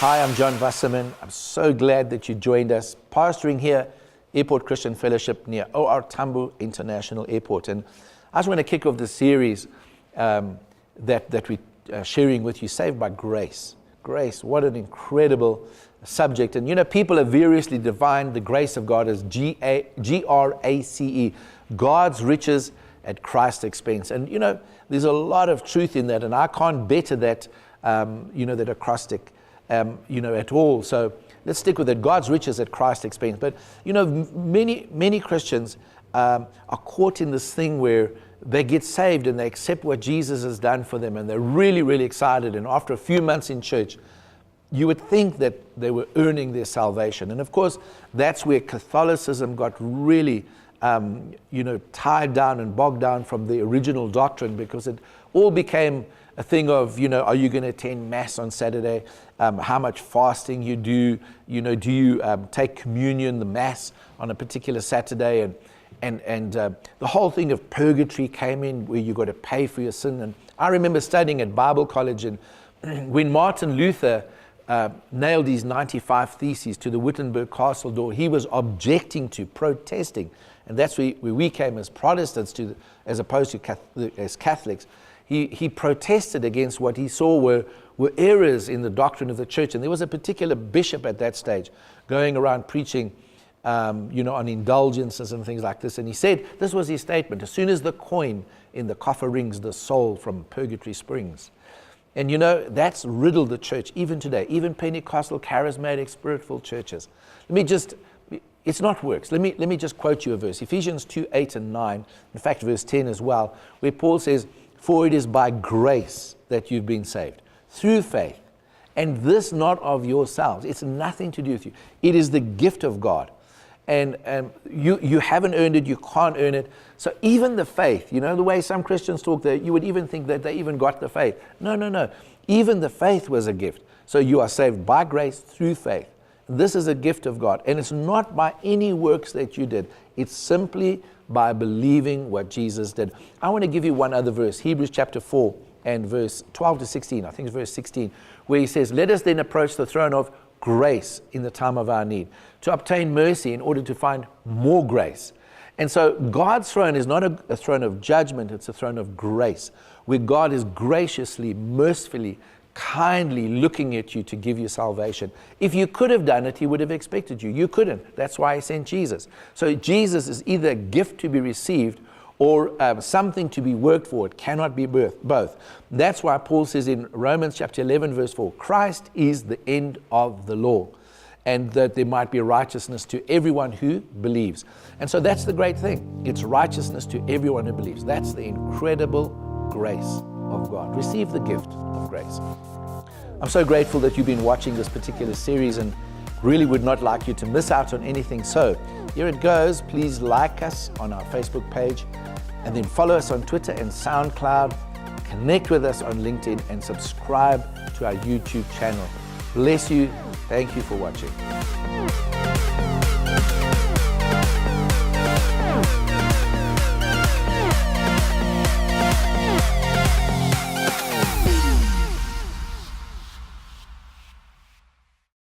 Hi, I'm John Wasserman. I'm so glad that you joined us, pastoring here, Airport Christian Fellowship near OR Tambo International Airport. And I just want to kick off the series that we're sharing with you, Saved by Grace. Grace, what an incredible subject. And you know, people have variously defined the grace of God as G-R-A-C-E, God's riches at Christ's expense. And you know, there's a lot of truth in that, and I can't better that, that acrostic. At all. So let's stick with it. God's riches at Christ's expense. But, you know, many Christians are caught in this thing where they get saved and they accept what Jesus has done for them, and they're really, really excited. And after a few months in church, you would think that they were earning their salvation. And of course, that's where Catholicism got really, tied down and bogged down from the original doctrine, because it all became a thing of, are you going to attend Mass on Saturday? How much fasting you do? Do you take communion, the Mass, on a particular Saturday? And the whole thing of purgatory came in, where you got to pay for your sin. And I remember studying at Bible college, and when Martin Luther nailed his 95 Theses to the Wittenberg Castle door, he was objecting to, protesting. And that's where we came as Protestants, as opposed to as Catholics. He protested against what he saw were errors in the doctrine of the church. And there was a particular bishop at that stage going around preaching, on indulgences and things like this. And he said, this was his statement: as soon as the coin in the coffer rings, the soul from purgatory springs. And that's riddled the church even today, even Pentecostal, charismatic, spirit-filled churches. It's not works. Let me just quote you a verse, Ephesians 2:8 and 9, in fact, verse 10 as well, where Paul says, "For it is by grace that you've been saved, through faith, and this not of yourselves." It's nothing to do with you. It is the gift of God. And you haven't earned it, you can't earn it. So even the faith, the way some Christians talk, that you would even think that they even got the faith. No. Even the faith was a gift. So you are saved by grace through faith. This is a gift of God. And it's not by any works that you did. It's simply by believing what Jesus did. I want to give you one other verse, Hebrews chapter 4 and verse 12 to 16. I think it's verse 16, where he says, "Let us then approach the throne of grace in the time of our need, to obtain mercy in order to find more grace." And so God's throne is not a throne of judgment, it's a throne of grace, where God is graciously, mercifully, kindly looking at you to give you salvation. If you could have done it, he would have expected you. You couldn't. That's why he sent Jesus. So Jesus is either a gift to be received or something to be worked for. It cannot be both. That's why Paul says in Romans chapter 11, verse 4, Christ is the end of the law, and that there might be righteousness to everyone who believes. And so that's the great thing. It's righteousness to everyone who believes. That's the incredible grace of God. Receive the gift of grace. I'm so grateful that you've been watching this particular series, and really would not like you to miss out on anything. So here it goes. Please like us on our Facebook page, and then follow us on Twitter and SoundCloud. Connect with us on LinkedIn and subscribe to our YouTube channel. Bless you. Thank you for watching.